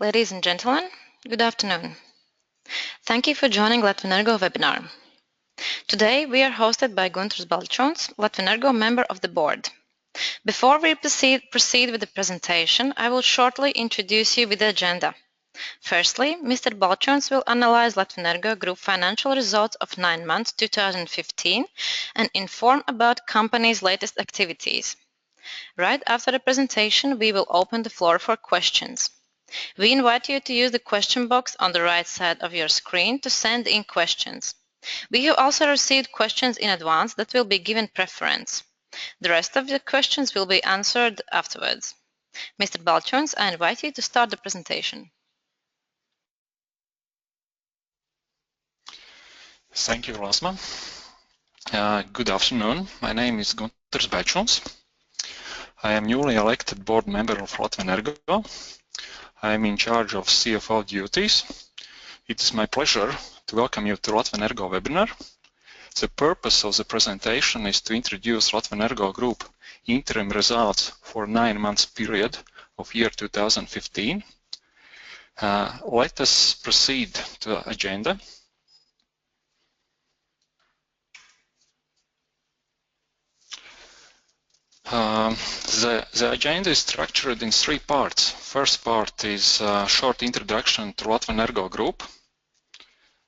Ladies and gentlemen, good afternoon. Thank you for joining Latvenergo webinar. Today we are hosted by Guntars Baļčūns, Latvenergo Member of the Board. Before we proceed with the presentation, I will shortly introduce you with the agenda. Firstly, Mr. Baļčūns will analyze Latvenergo Group financial results of 9 months 2015 and inform about company's latest activities. Right after the presentation, we will open the floor for questions. We invite you to use the question box on the right side of your screen to send in questions. We have also received questions in advance that will be given preference. The rest of the questions will be answered afterwards. Mr. Baļčūns, I invite you to start the presentation. Thank you, Rosma. Good afternoon. My name is Guntars Baļčūns. I am newly elected board member of Latvenergo. I am in charge of CFO duties. It is my pleasure to welcome you to Latvenergo webinar. The purpose of the presentation is to introduce Latvenergo Group interim results for 9 months period of year 2015. Let us proceed to the agenda. The agenda is structured in 3 parts. First part is a short introduction to Latvenergo Group.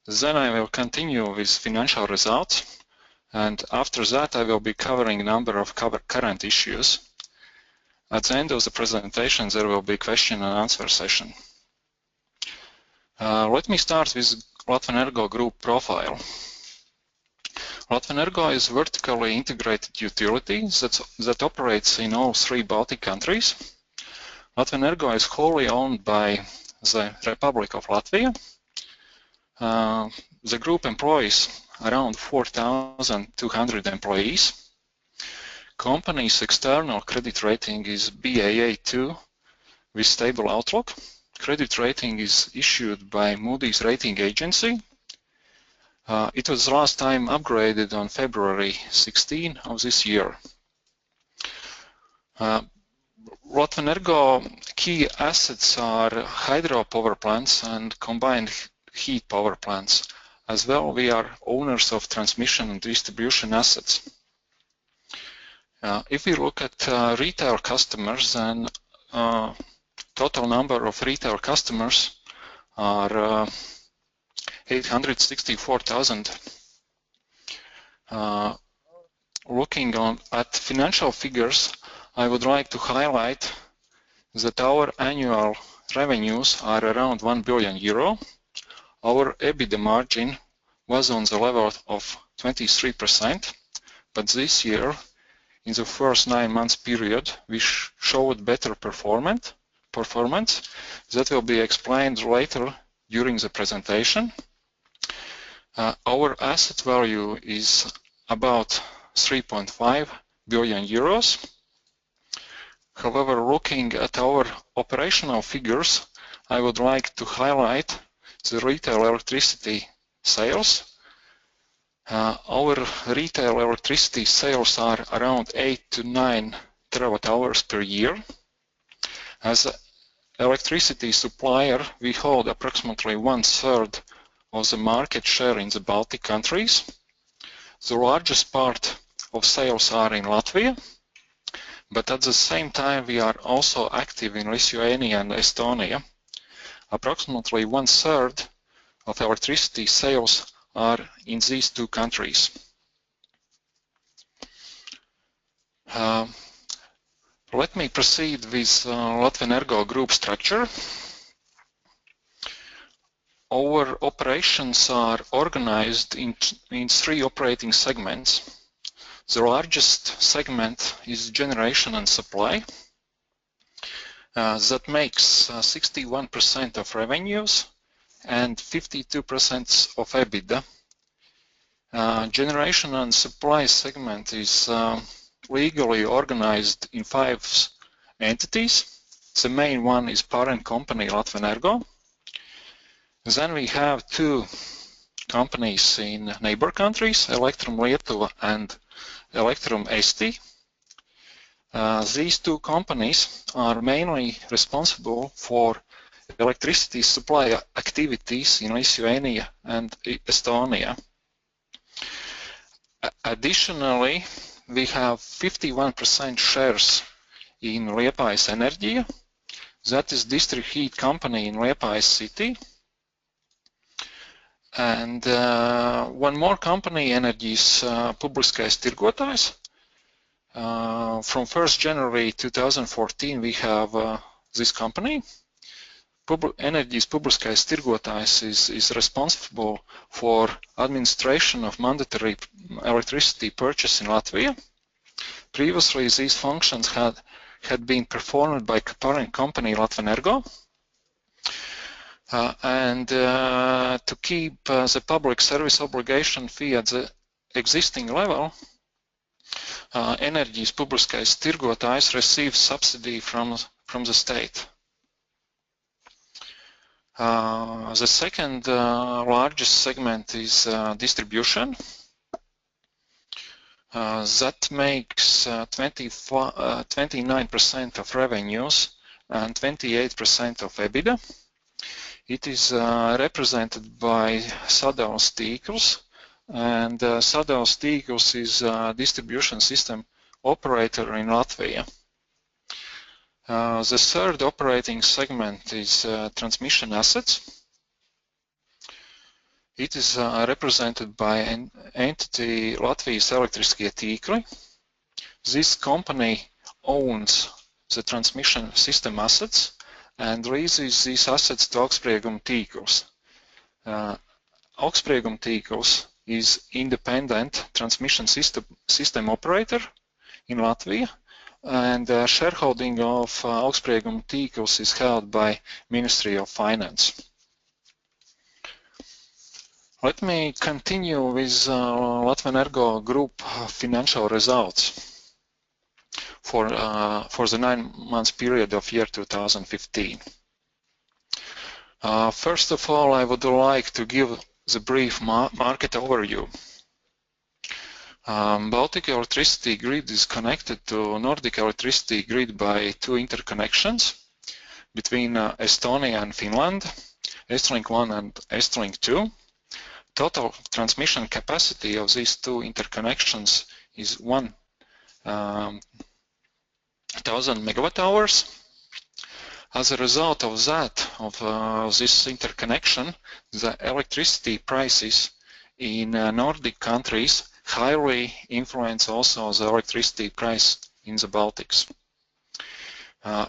Then I will continue with financial results, and after that I will be covering a number of current issues. At the end of the presentation there will be question and answer session. Let me start with Latvenergo Group profile. Latvenergo is a vertically integrated utility that operates in all 3 Baltic countries. Latvenergo is wholly owned by the Republic of Latvia. The group employs around 4,200 employees. Company's external credit rating is Baa2 with stable outlook. Credit rating is issued by Moody's rating agency. It was last time upgraded on February 16 of this year. Latvenergo key assets are hydro power plants and combined heat power plants. As well, we are owners of transmission and distribution assets. If we look at retail customers, then total number of retail customers are 864,000. Looking at financial figures, I would like to highlight that our annual revenues are around 1 billion euro. Our EBITDA margin was on the level of 23%, but this year, in the first 9 months period, we showed better performance. That will be explained later during the presentation. Our asset value is about 3.5 billion euros. However, looking at our operational figures, I would like to highlight the retail electricity sales. Our retail electricity sales are around 8 to 9 terawatt-hours per year. As an electricity supplier, we hold approximately 1/3 of the market share in the Baltic countries. The largest part of sales are in Latvia, but at the same time we are also active in Lithuania and Estonia. Approximately 1/3 of electricity sales are in these 2 countries. Let me proceed with Latvenergo Group structure. Our operations are organized in 3 operating segments. The largest segment is generation and supply. That makes 61% of revenues and 52% of EBITDA. Generation and supply segment is legally organized in 5 entities. The main one is parent company Latvenergo. Then we have 2 companies in neighbor countries, Elektrum Lietuva and Elektrum Eesti. These 2 companies are mainly responsible for electricity supply activities in Lithuania and Estonia. Additionally, we have 51% shares in Liepājas Enerģija, that is district heat company in Liepājas city. And one more company, Enerģijas publiskais tirgotājs. From 1st January 2014, we have this company. Enerģijas publiskais tirgotājs is responsible for administration of mandatory electricity purchase in Latvia. Previously, these functions had been performed by parent company Latvenergo. To keep the public service obligation fee at the existing level, Enerģijas publiskais tirgotājs receives subsidy from the state. The second largest segment is distribution. That makes 29% of revenues and 28% of EBITDA. It is represented by Sadales tīkls, and Sadales tīkls is a distribution system operator in Latvia. The third operating segment is transmission assets. It is represented by an entity Latvijas elektriskie tīkli. This company owns the transmission system assets and leases these assets to augstsprieguma tīkls. Augstsprieguma tīkls is independent transmission system operator in Latvia, and shareholding of augstsprieguma tīkls is held by Ministry of Finance. Let me continue with Latvenergo Group financial results for the 9 months period of year 2015. First of all, I would like to give the brief market overview. Baltic electricity grid is connected to Nordic electricity grid by 2 interconnections between Estonia and Finland, Estlink 1 and Estlink 2. Total transmission capacity of these 2 interconnections is 1,000 megawatt hours. As a result of that, of this interconnection, the electricity prices in Nordic countries highly influence also the electricity price in the Baltics.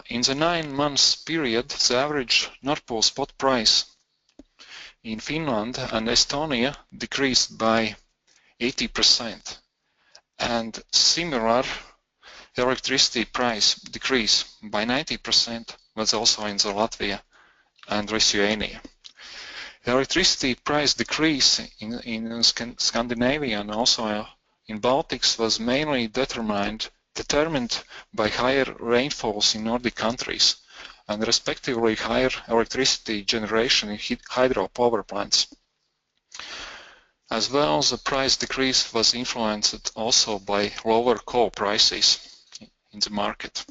In the 9 months period, the average Nord Pool spot price in Finland and Estonia decreased by 80%, and similar electricity price decrease by 90% was also in the Latvia and Lithuania. Electricity price decrease in Scandinavia and also in Baltics was mainly determined by higher rainfalls in Nordic countries and respectively higher electricity generation in hydropower plants. As well, the price decrease was influenced also by lower coal prices in the market.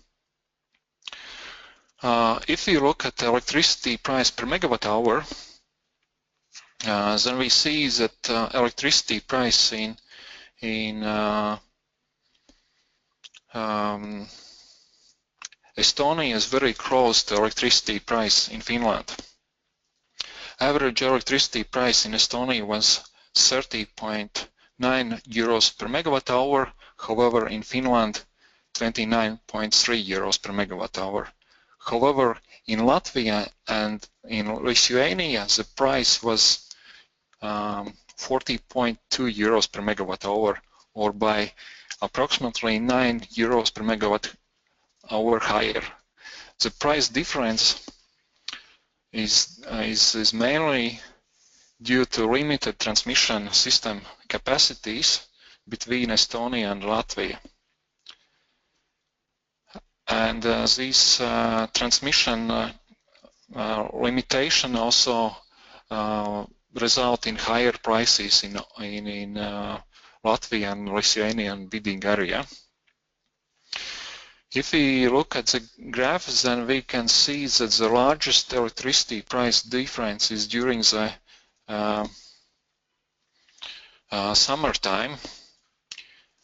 If we look at electricity price per megawatt hour, then we see that electricity price in Estonia is very close to electricity price in Finland. Average electricity price in Estonia was 30.9 euros per megawatt hour. However, in Finland, 29.3 euros per megawatt hour. However, in Latvia and in Lithuania, the price was 40.2 euros per megawatt hour, or by approximately 9 euros per megawatt hour higher. The price difference is mainly due to limited transmission system capacities between Estonia and Latvia. And this transmission limitation also result in higher prices in Latvian and Lithuanian bidding area. If we look at the graphs, then we can see that the largest electricity price difference is during the summertime.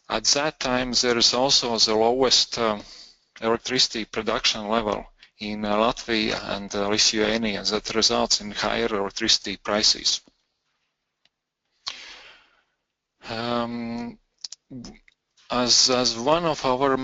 At that time, there is also the lowest electricity production level in Latvia and Lithuania that results in higher electricity prices. As one of our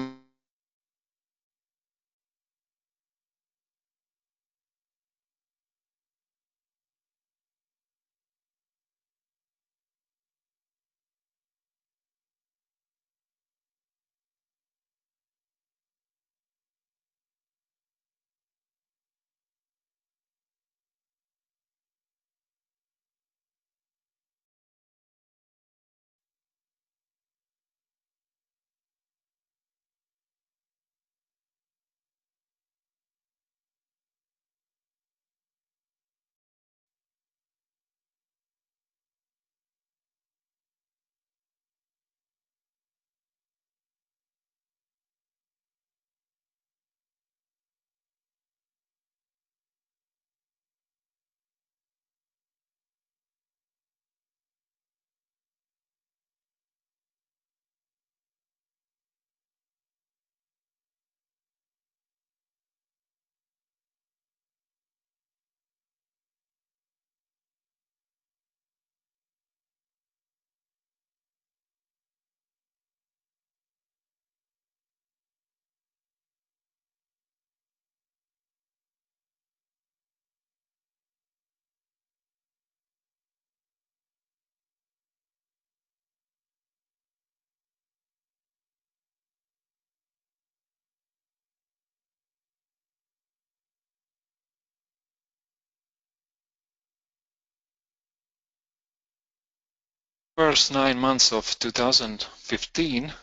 first 9 months of 2015,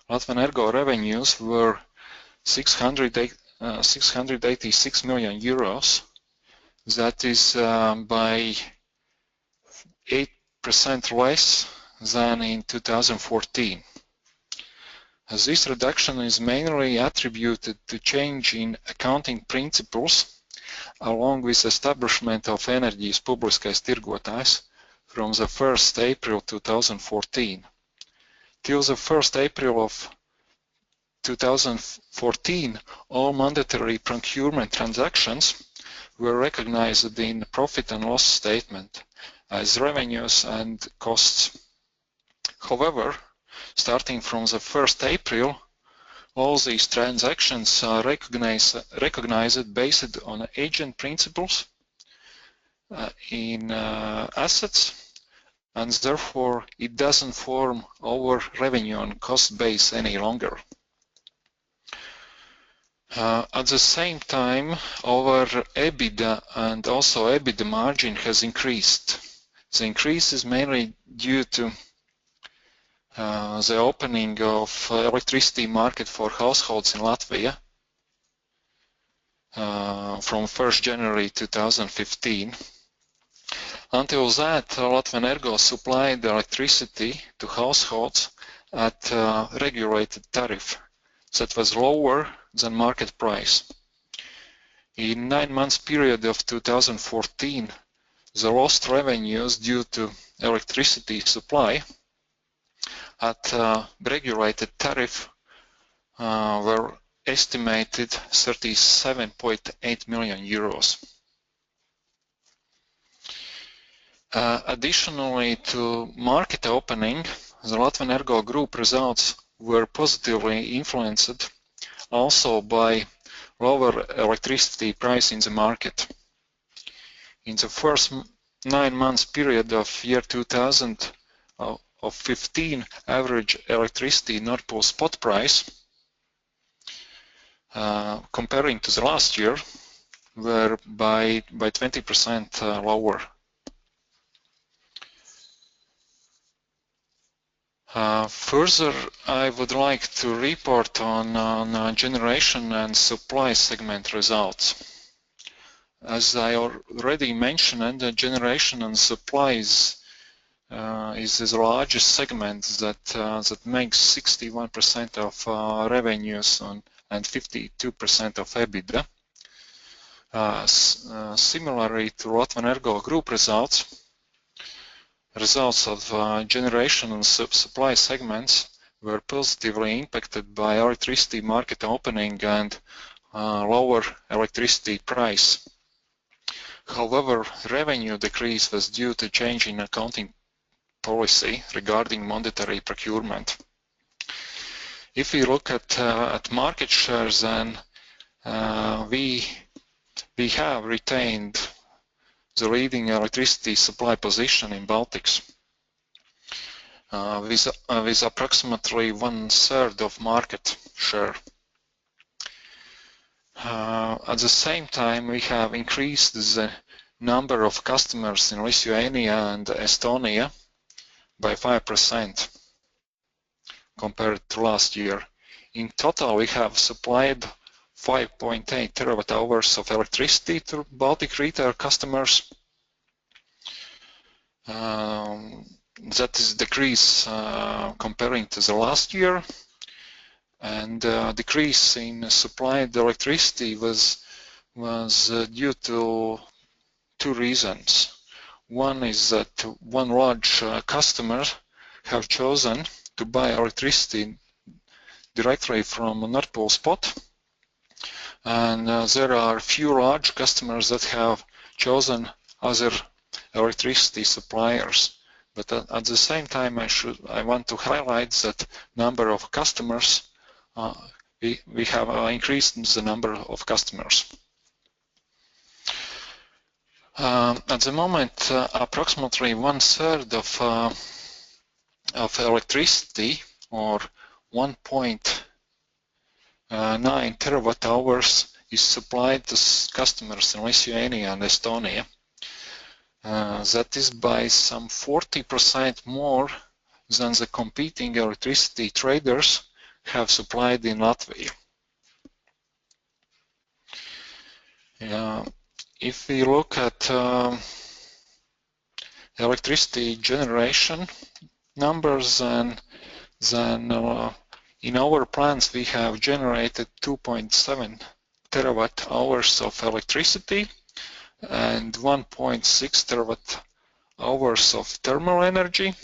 Latvenergo revenues were 686 million euros. That is by 8% less than in 2014. This reduction is mainly attributed to change in accounting principles along with establishment of Enerģijas publiskais tirgotājs from the 1st April 2014. Till the 1st April of 2014, all mandatory procurement transactions were recognized in profit and loss statement as revenues and costs. However, starting from the 1st April, all these transactions are recognized based on agent principles in assets, and therefore it doesn't form our revenue and cost base any longer. At the same time, our EBITDA and also EBITDA margin has increased. The increase is mainly due to the opening of electricity market for households in Latvia from 1st January 2015. Until that, Latvenergo supplied electricity to households at a regulated tariff that was lower than market price. In 9 months period of 2014, the lost revenues due to electricity supply at regulated tariff were estimated 37.8 million euros. Additionally to market opening, the Latvenergo Group results were positively influenced also by lower electricity price in the market. In the first 9 months period of year 2015, average electricity Nord Pool spot price comparing to the last year were by 20% lower. Further, I would like to report on generation and supply segment results. As I already mentioned, the generation and supply is the largest segment that makes 61% of revenues and 52% of EBITDA. Similarly to Latvenergo Group results of generation and supply segments were positively impacted by electricity market opening and lower electricity price. However, revenue decrease was due to change in accounting policy regarding monetary procurement. If we look at market shares, then we have retained the leading electricity supply position in Baltics, with approximately 1/3 of market share. At the same time, we have increased the number of customers in Lithuania and Estonia by 5% compared to last year. In total, we have supplied 5.8 terawatt-hours of electricity to Baltic retail customers. That is a decrease comparing to the last year, and decrease in supplied electricity was due to two reasons. One is that one large customer have chosen to buy electricity directly from Nord Pool spot, and there are few large customers that have chosen other electricity suppliers. But at the same time, I want to highlight that number of customers, we have increased the number of customers. At the moment, approximately 1/3 of electricity, or 1.9 terawatt-hours, is supplied to customers in Lithuania and Estonia. That is by some 40% more than the competing electricity traders have supplied in Latvia. If we look at electricity generation numbers, then in our plants we have generated 2.7 terawatt-hours of electricity and 1.6 terawatt-hours of thermal energy.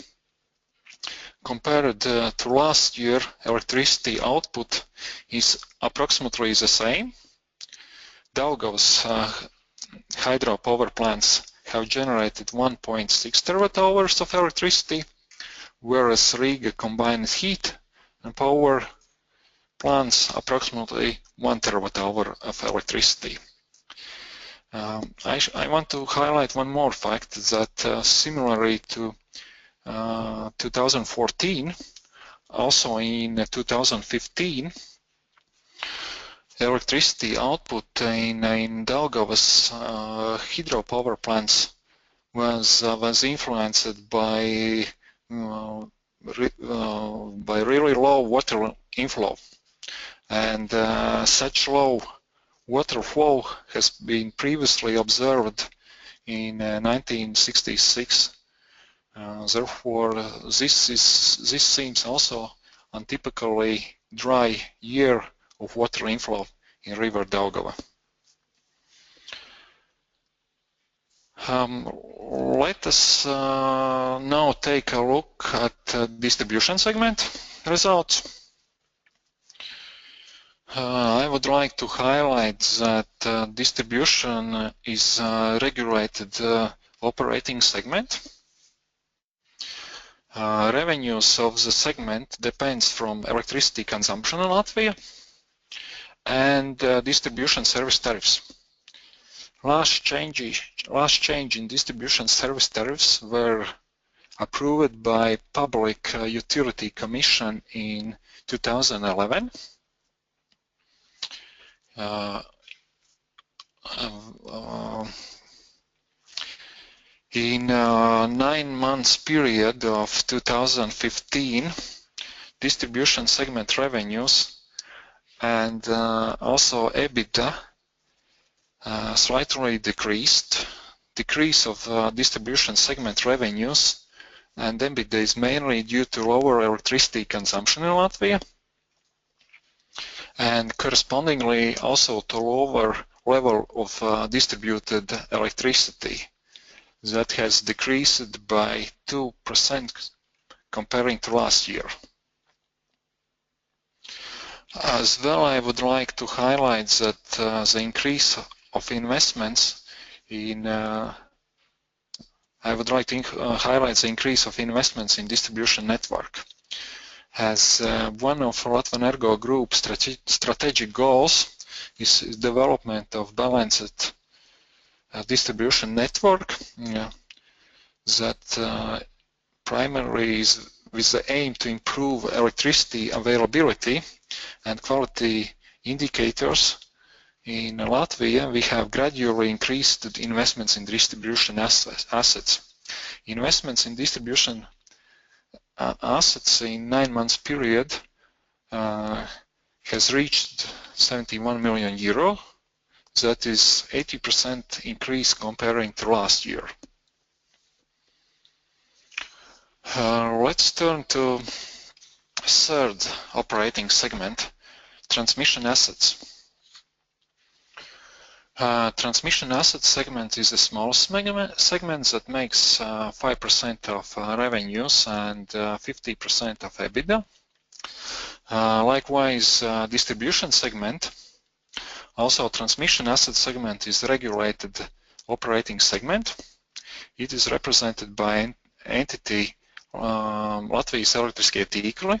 Compared to last year, electricity output is approximately the same. Daugavas hydropower plants have generated 1.6 terawatt-hours of electricity, whereas Riga combined heat and power plants approximately 1 terawatt-hour of electricity. I want to highlight one more fact, that similarly to 2014, also in 2015, electricity output in Daugavas hydropower plants was influenced by really low water inflow, and such low water flow has been previously observed in 1966. Therefore, this seems also untypically dry year of water inflow in River Daugava. Let us now take a look at distribution segment results. I would like to highlight that distribution is a regulated operating segment. Revenues of the segment depends from electricity consumption in Latvia and distribution service tariffs. Last change in distribution service tariffs were approved by Public Utility Commission in 2011. In 9 months period of 2015, distribution segment revenues and also EBITDA slightly decreased. Decrease of distribution segment revenues and EBITDA is mainly due to lower electricity consumption in Latvia and correspondingly also to lower level of distributed electricity that has decreased by 2% comparing to last year. As well, I would like to highlight that the increase of investments in distribution network. As one of Latvenergo Group strategic goals is development of balanced distribution network that primarily is with the aim to improve electricity availability and quality indicators. In Latvia, we have gradually increased investments in distribution assets. Investments in distribution assets in 9 months period has reached 71 million euro. That is 80% increase comparing to last year. Let's turn to third operating segment, transmission assets. Transmission asset segment is a small segment that makes 5% of revenues and 50% of EBITDA. Likewise, distribution segment, also transmission asset segment, is regulated operating segment. It is represented by an entity Latvijas Elektriskie Tīkli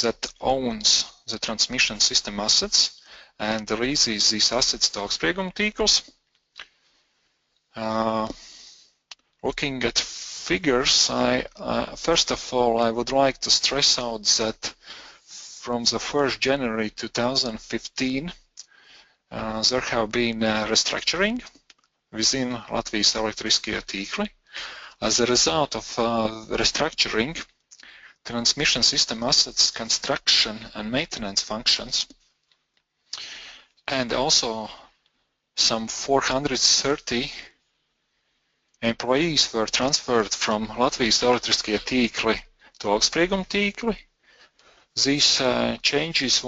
that owns the transmission system assets and leases these assets to augstsprieguma tīkls. Looking at figures, first of all, I would like to stress out that from the 1st January 2015, there have been restructuring within Latvijas Elektriskie Tīkli. As a result of restructuring, transmission system assets construction and maintenance functions, and also some 430 employees were transferred from Latvijas Elektriskie Tīkli to augstsprieguma tīkli. These changes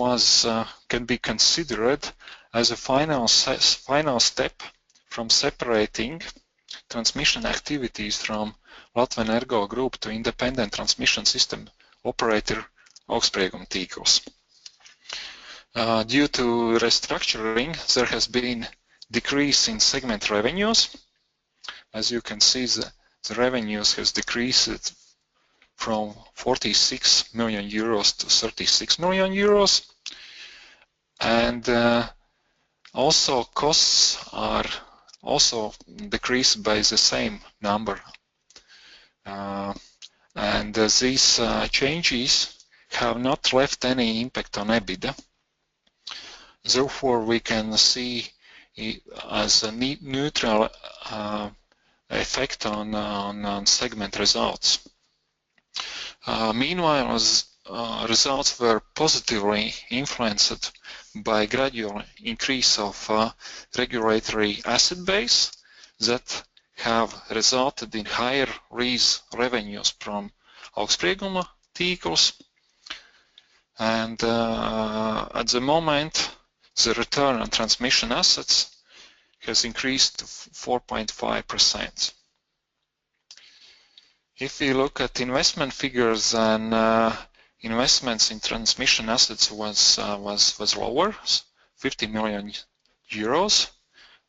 can be considered as a final step from separating transmission activities from Latvenergo Group to independent transmission system operator augstsprieguma tīkls. Due to restructuring, there has been decrease in segment revenues. As you can see, the revenues has decreased from 46 million euros to 36 million euros. And also costs are also decreased by the same number. And these changes have not left any impact on EBITDA. Therefore, we can see it as a neutral effect on segment results. Meanwhile, results were positively influenced by gradual increase of regulatory asset base that have resulted in higher lease revenues from augstsprieguma tīkls. And at the moment, the return on transmission assets has increased to 4.5%. If we look at investment figures, then investments in transmission assets was lower, 50 million euros,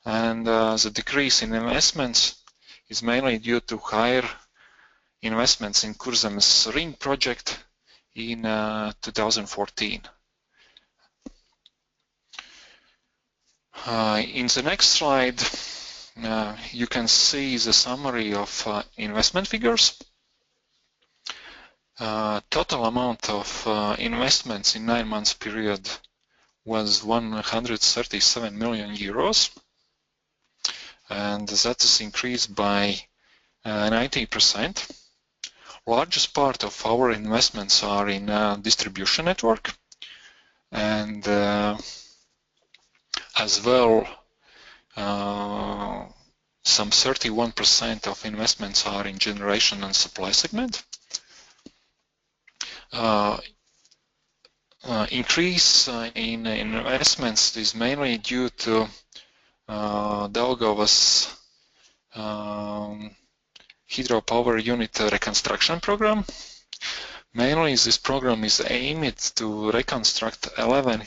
and the decrease in investments is mainly due to higher investments in Kurzemes ring project in 2014. In the next slide, you can see the summary of investment figures. Total amount of investments in 9 months period was 137 million euros, and that is increased by 90%. Largest part of our investments are in distribution network, and as well some 31% of investments are in generation and supply segment. increase in investments is mainly due to Daugavas hydropower unit reconstruction program. Mainly, this program is aimed to reconstruct 11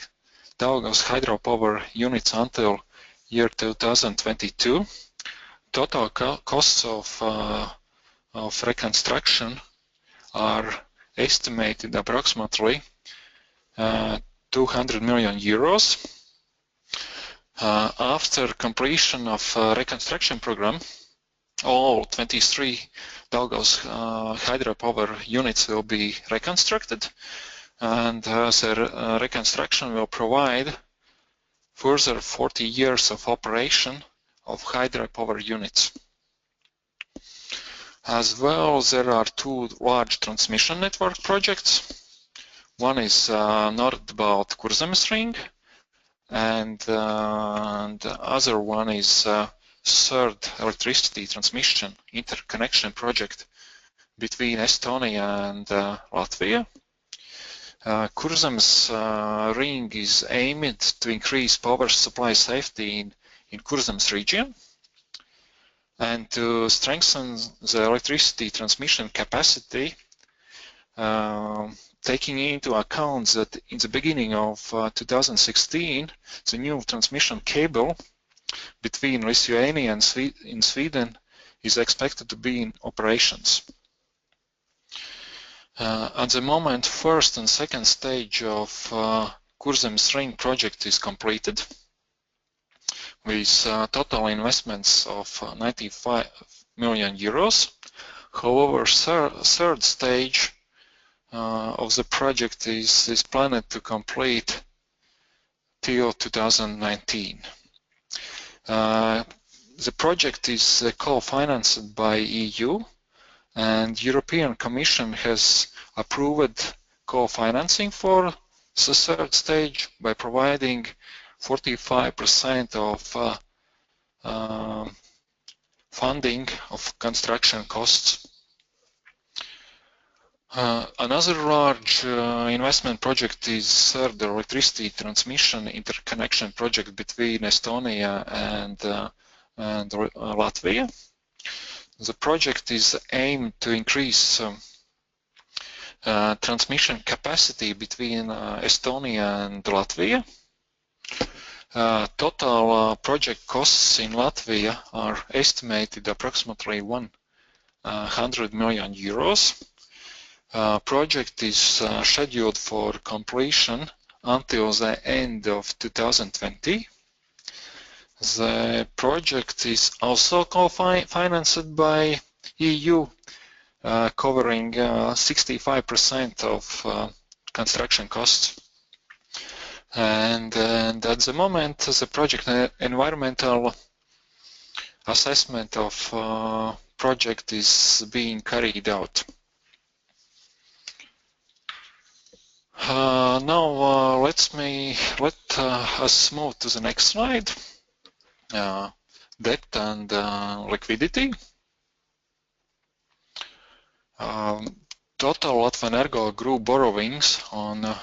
Daugavas hydropower units until year 2022. Total costs of reconstruction are estimated approximately 200 million euros. After completion of reconstruction program, all 23 Daugavas hydropower units will be reconstructed, and the reconstruction will provide further 40 years of operation of hydropower units. As well, there are two large transmission network projects. One is northbound Kurzemes ring, and the other one is third electricity transmission interconnection project between Estonia and Latvia. Kurzemes ring is aimed to increase power supply safety in Kurzemes region and to strengthen the electricity transmission capacity, taking into account that in the beginning of 2016, the new transmission cable between Lithuania and Sweden is expected to be in operations. At the moment, first and second stage of Kurzemes ring project is completed, with total investments of 95 million euros. However, third stage of the project is planned to complete till 2019. The project is co-financed by EU, and European Commission has approved co-financing for the third stage by providing 45% of funding of construction costs. Another large investment project is third electricity transmission interconnection project between Estonia and Latvia. The project is aimed to increase transmission capacity between Estonia and Latvia. Total project costs in Latvia are estimated approximately 100 million euros. Project is scheduled for completion until the end of 2020. The project is also co-financed by EU, covering 65% of project costs. And at the moment, the project environmental assessment of project is being carried out. Now let us move to the next slide. Debt and liquidity. Total Latvenergo Group borrowings on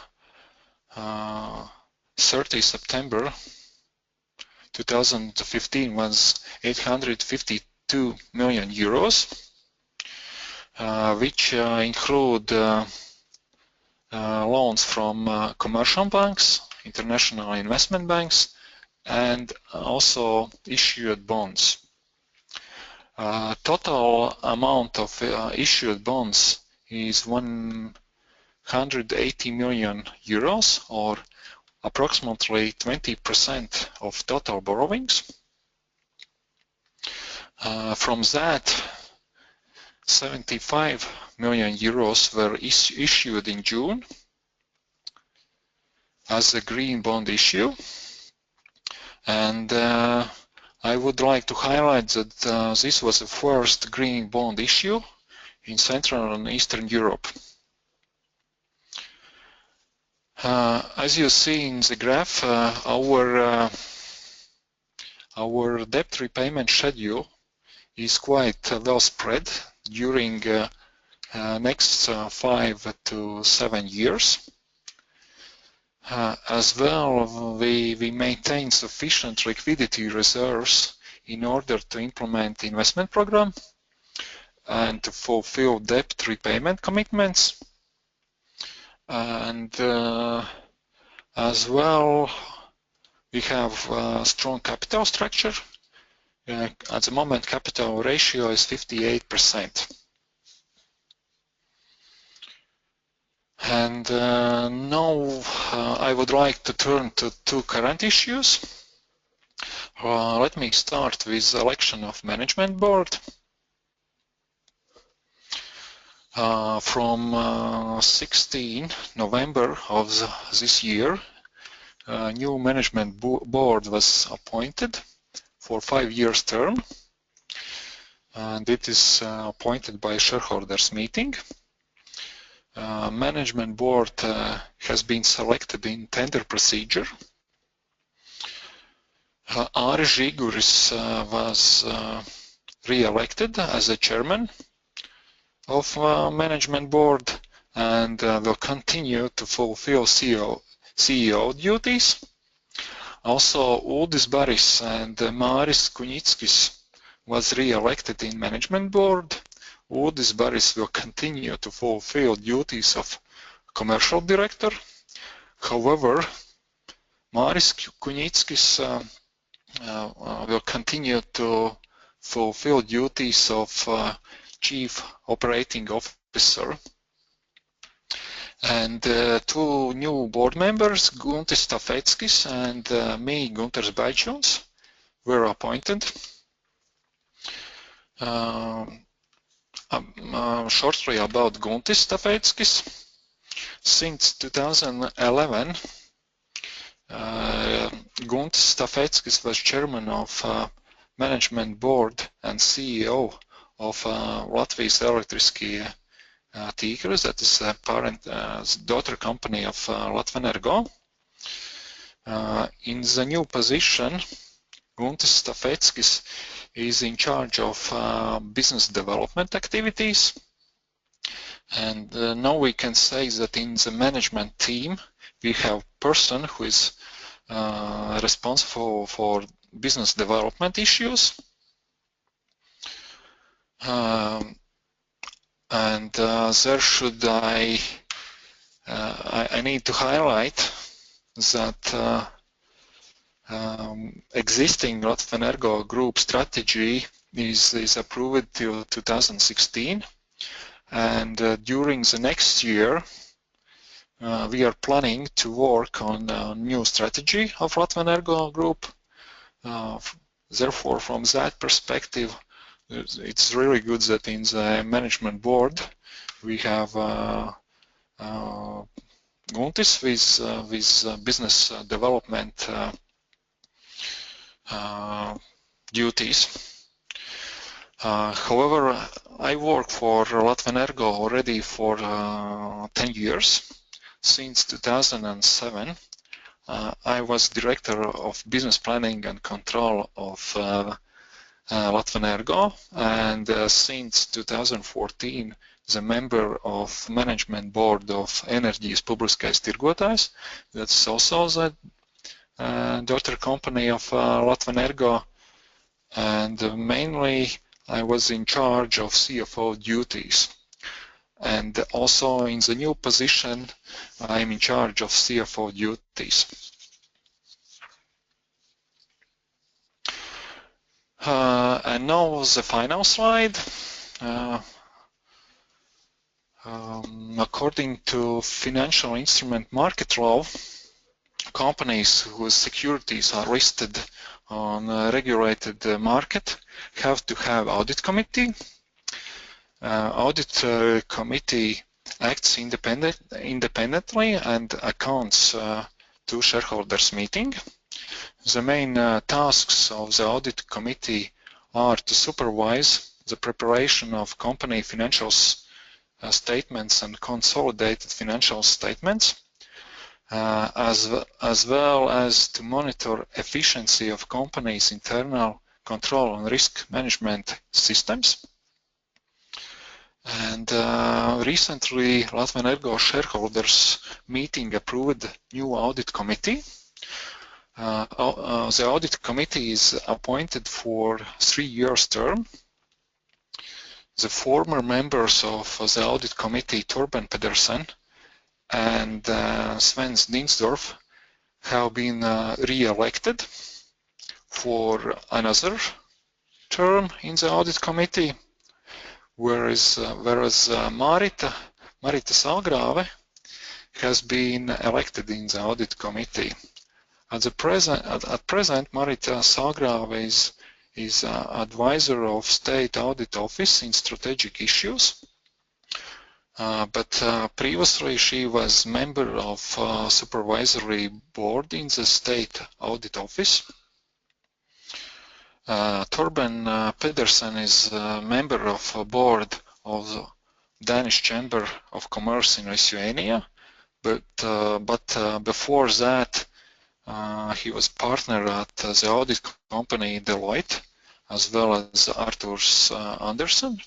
30 September 2015 was 852 million euros, which include loans from commercial banks, international investment banks, and also issued bonds. Total amount of issued bonds is 180 million euros, or approximately 20% of total borrowings. From that, 75 million euros were issued in June as a green bond issue. And I would like to highlight that this was the first green bond issue in Central and Eastern Europe. As you see in the graph, our debt repayment schedule is quite well spread during next 5 to 7 years. As well, we maintain sufficient liquidity reserves in order to implement the investment program and to fulfill debt repayment commitments. And as well, we have a strong capital structure. At the moment, capital ratio is 58%. And now I would like to turn to two current issues. Let me start with election of management board. From 16 November of this year, a new management board was appointed for 5 years term, and it is appointed by shareholders meeting. Management board has been selected in tender procedure. Ari Žiguris was re-elected as a chairman of management board and will continue to fulfill CEO duties. Also, Uldis Baris and Māris Kuņickis was re-elected in management board. Uldis Baris will continue to fulfill duties of commercial director. However, Māris Kuņickis will continue to fulfill duties of Chief Operating Officer. And two new board members, Guntis Stafeckis and me, Guntars Baļčūns, were appointed. Shortly about Guntis Stafeckis. Since 2011, Guntis Stafeckis was chairman of management board and CEO of Latvijas Elektriskie tīkls, that is a parent daughter company of Latvenergo. In the new position, Guntis Stafeckis is in charge of business development activities. And now we can say that in the management team, we have a person who is responsible for business development issues. And there should I need to highlight that existing Latvenergo Group strategy is approved till 2016, and during the next year we are planning to work on a new strategy of Latvenergo Group. Therefore, from that perspective, it's really good that in the management board we have Guntis with business development duties. However, I work for Latvenergo already for 10 years. Since 2007, I was director of business planning and control of Latvenergo, and since 2014 the member of management board of Enerģijas Publiskais Tirgotājs. That's also the daughter company of Latvenergo, and mainly I was in charge of CFO duties. And also in the new position I'm in charge of CFO duties. And now the final slide. According to financial instrument market law, companies whose securities are listed on a regulated market have to have audit committee. Audit committee acts independently and accounts to shareholders meeting. The main tasks of the audit committee are to supervise the preparation of company financial statements and consolidated financial statements, as well as to monitor efficiency of company's internal control and risk management systems. And recently, Latvenergo shareholders meeting approved new audit committee. The audit committee is appointed for 3 years term. The former members of the audit committee, Torben Pedersen and Sven Dinsdorf, have been re-elected for another term in the audit committee, whereas Marita Salgrave has been elected in the audit committee. At present, Marita Salgrave is advisor of State Audit Office in strategic issues, but previously she was member of supervisory board in the State Audit Office. Torben Pedersen is a member of a board of the Danish Chamber of Commerce in Lithuania, but before that he was partner at the audit company Deloitte, as well as Arthur Andersen.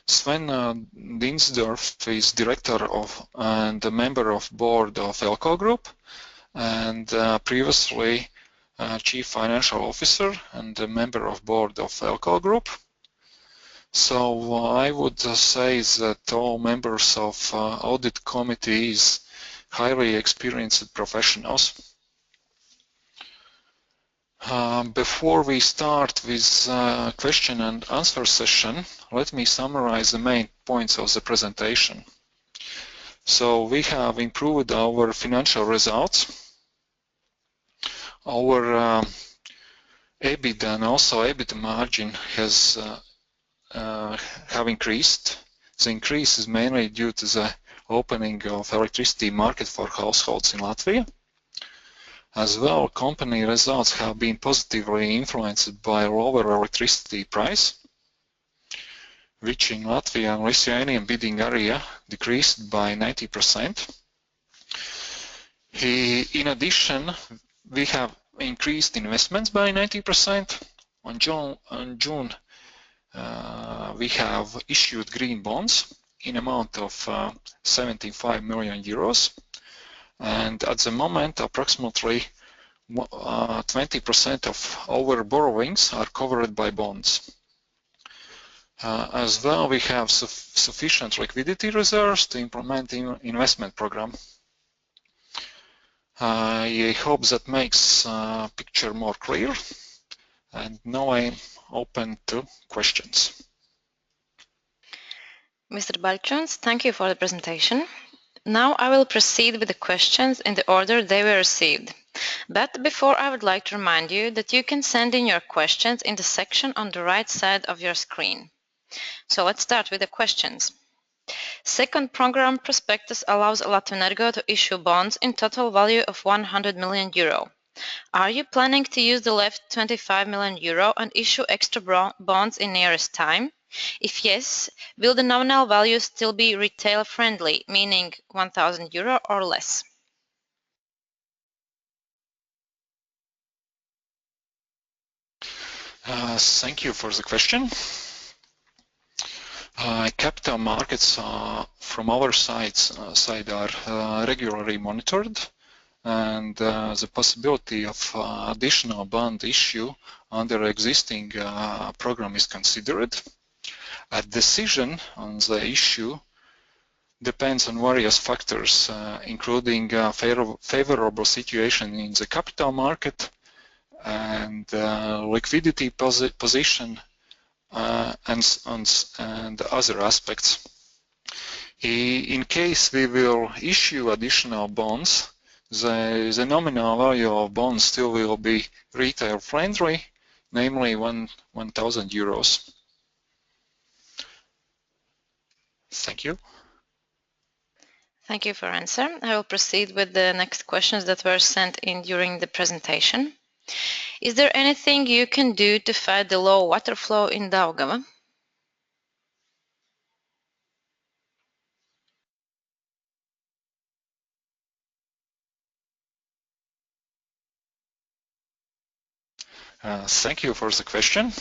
Sven Dinsdorf is director of and a member of board of Latvenergo Group, and previously Chief Financial Officer and a member of board of Latvenergo Group. So I would say that all members of audit committee is highly experienced professionals. Before we start with question and answer session, let me summarize the main points of the presentation. So we have improved our financial results. Our EBIT and also EBIT margin have increased. The increase is mainly due to the opening of electricity market for households in Latvia. As well, company results have been positively influenced by lower electricity price, which in Latvia and Lithuanian bidding area decreased by 90%. In addition, we have increased investments by 90%. On June, we have issued green bonds in amount of 75 million euros. And at the moment, approximately 20% of our borrowings are covered by bonds. As well, we have sufficient liquidity reserves to implement investment program. I hope that makes picture more clear. And now I'm open to questions. Mr. Baļčūns, thank you for the presentation. Now I will proceed with the questions in the order they were received. But before, I would like to remind you that you can send in your questions in the section on the right side of your screen. So let's start with the questions. Second program prospectus allows Latvenergo to issue bonds in total value of 100 million euro. Are you planning to use the left 25 million euro and issue extra bonds in nearest time? If yes, will the nominal value still be retail friendly, meaning 1,000 euro or less? Thank you for the question. Capital markets from our side are regularly monitored, and the possibility of additional bond issue under existing program is considered. A decision on the issue depends on various factors, including favorable situation in the capital market and liquidity position and other aspects. In case we will issue additional bonds, the nominal value of bonds still will be retail friendly, namely 1,000 euros. Thank you. Thank you for answer. I will proceed with the next questions that were sent in during the presentation. Is there anything you can do to fight the low water flow in Daugava? Thank you for the question.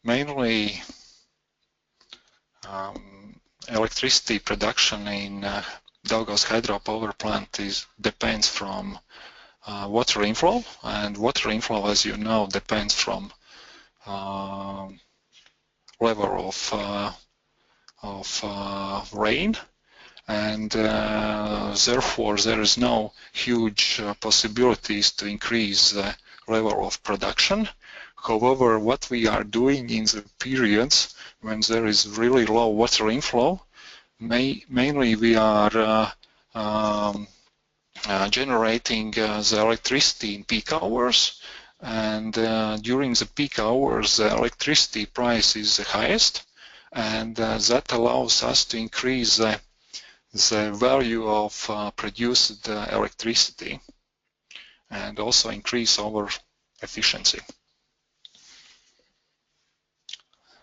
Mainly electricity production in Daugavas hydropower plant depends from water inflow, and water inflow, as you know, depends from level of rain, and therefore there is no huge possibilities to increase the level of production. However, what we are doing in the periods when there is really low water inflow, mainly we are generating the electricity in peak hours, and during the peak hours the electricity price is the highest, and that allows us to increase the value of produced electricity and also increase our efficiency.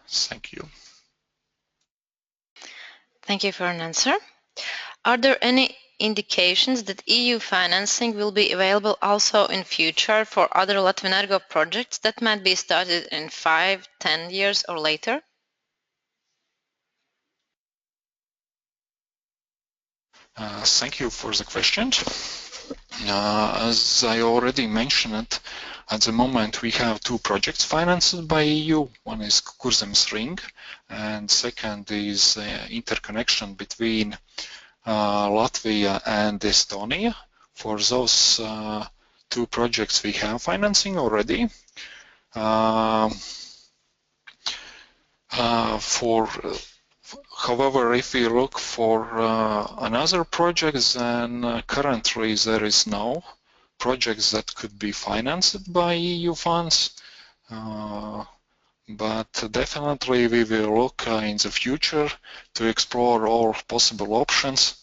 Thank you. Thank you for an answer. Are there any indications that EU financing will be available also in future for other Latvenergo projects that might be started in 5, 10 years or later? Thank you for the question. As I already mentioned, at the moment we have two projects financed by EU. One is Kurzemes Ring, and second is interconnection between Latvia and Estonia. For those two projects we have financing already. However, if we look for another project, then currently there is no projects that could be financed by EU funds. But definitely we will look in the future to explore all possible options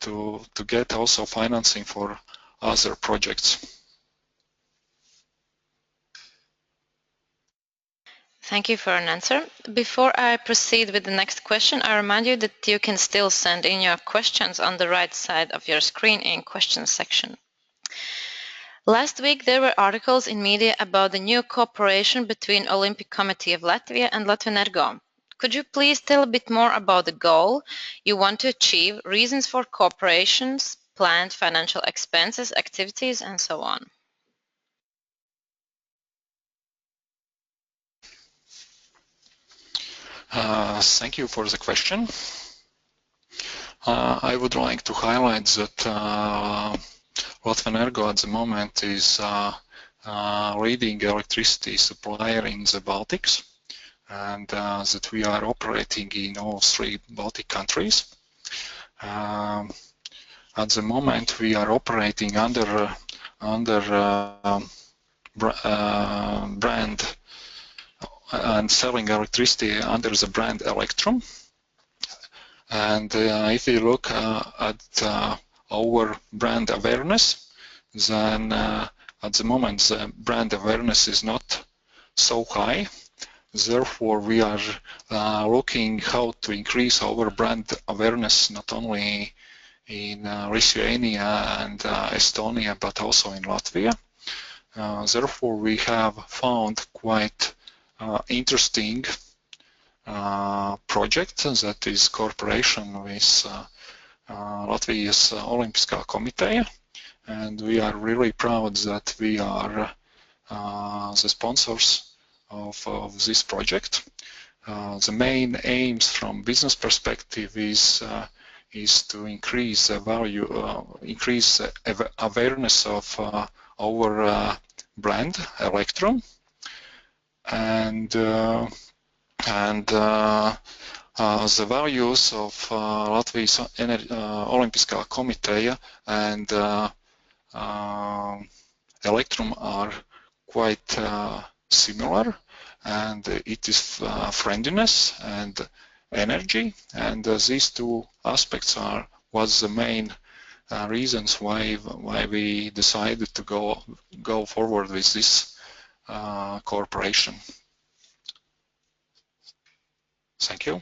to get also financing for other projects. Thank you for an answer. Before I proceed with the next question, I remind you that you can still send in your questions on the right side of your screen in questions section. Last week there were articles in media about the new cooperation between Olympic Committee of Latvia and Latvenergo. Could you please tell a bit more about the goal you want to achieve, reasons for cooperations, planned financial expenses, activities, and so on? Thank you for the question. I would like to highlight that Latvenergo at the moment is leading electricity supplier in the Baltics, and that we are operating in all three Baltic countries. At the moment we are operating under brand and selling electricity under the brand Electrum. And if you look at our brand awareness, then at the moment the brand awareness is not so high. Therefore, we are looking how to increase our brand awareness not only in Lithuania and Estonia, but also in Latvia. Therefore, we have found quite interesting project that is cooperation with Latvijas Olimpiskā komiteja, and we are really proud that we are the sponsors of this project. The main aims from business perspective is to increase the value, increase the awareness of our brand Electrum, and the values of Latvijas Olimpiskā komiteja and Electrum are quite similar, and it is friendliness and energy, and these two aspects was the main reasons why we decided to go forward with this cooperation. Thank you.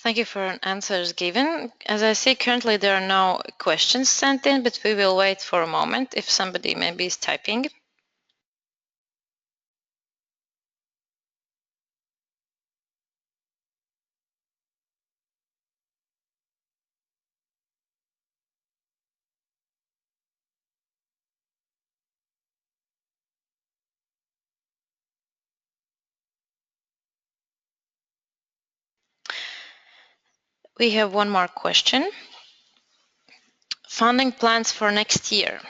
Thank you for answers given. As I see, currently there are no questions sent in, but we will wait for a moment if somebody maybe is typing. We have one more question. Funding plans for next year.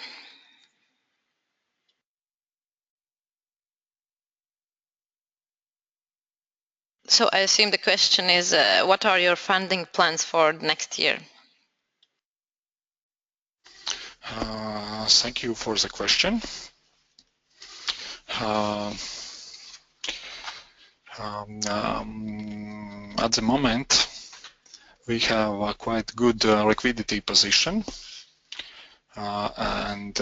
So I assume the question is, what are your funding plans for next year? Thank you for the question. At the moment, we have a quite good liquidity position, and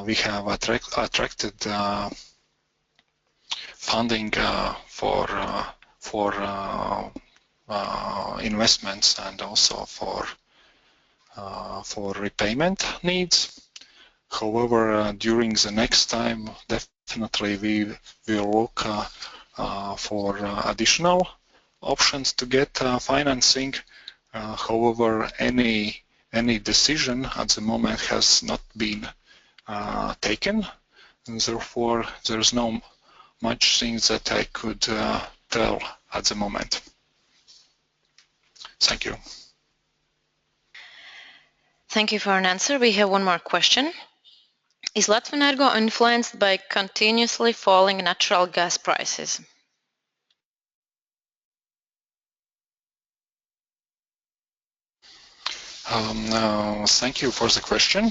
we have attracted funding for investments and also for repayment needs. However, during the next time, definitely we will look for additional options to get financing. However, any decision at the moment has not been taken, and therefore there's no much things that I could tell at the moment. Thank you. Thank you for an answer. We have one more question. Is Latvenergo influenced by continuously falling natural gas prices? Thank you for the question.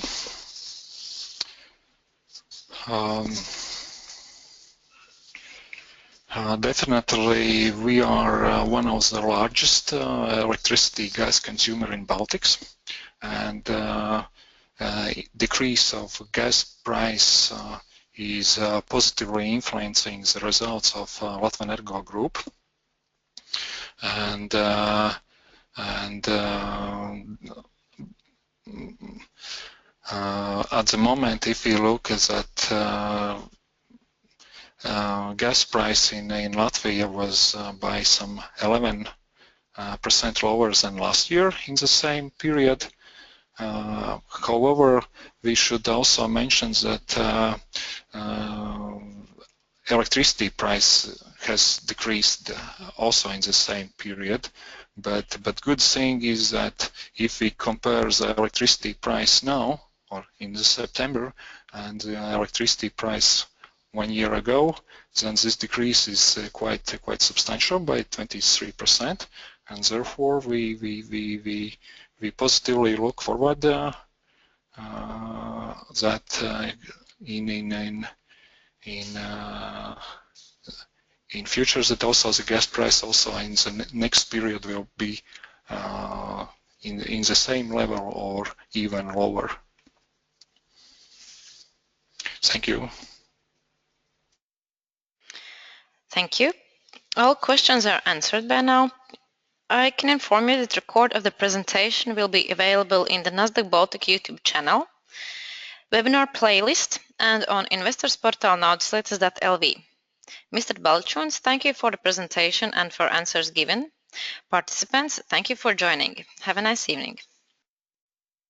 Definitely, we are one of the largest electricity gas consumer in Baltics, and decrease of gas price is positively influencing the results of Latvenergo Group. And at the moment, if we look at that, gas price in Latvia was by some 11% lower than last year in the same period. However, we should also mention that electricity price has decreased also in the same period. But good thing is that if we compare the electricity price now, or in the September, and the electricity price 1 year ago, then this decrease is quite substantial by 23%, and therefore we positively look forward that in future that also the gas price also in the next period will be in the same level or even lower. Thank you. Thank you. All questions are answered by now. I can inform you that record of the presentation will be available in the Nasdaq Baltic YouTube channel, webinar playlist, and on investors portal naudaslietas.lv. Mr. Baļčūns, thank you for the presentation and for answers given. Participants, thank you for joining. Have a nice evening.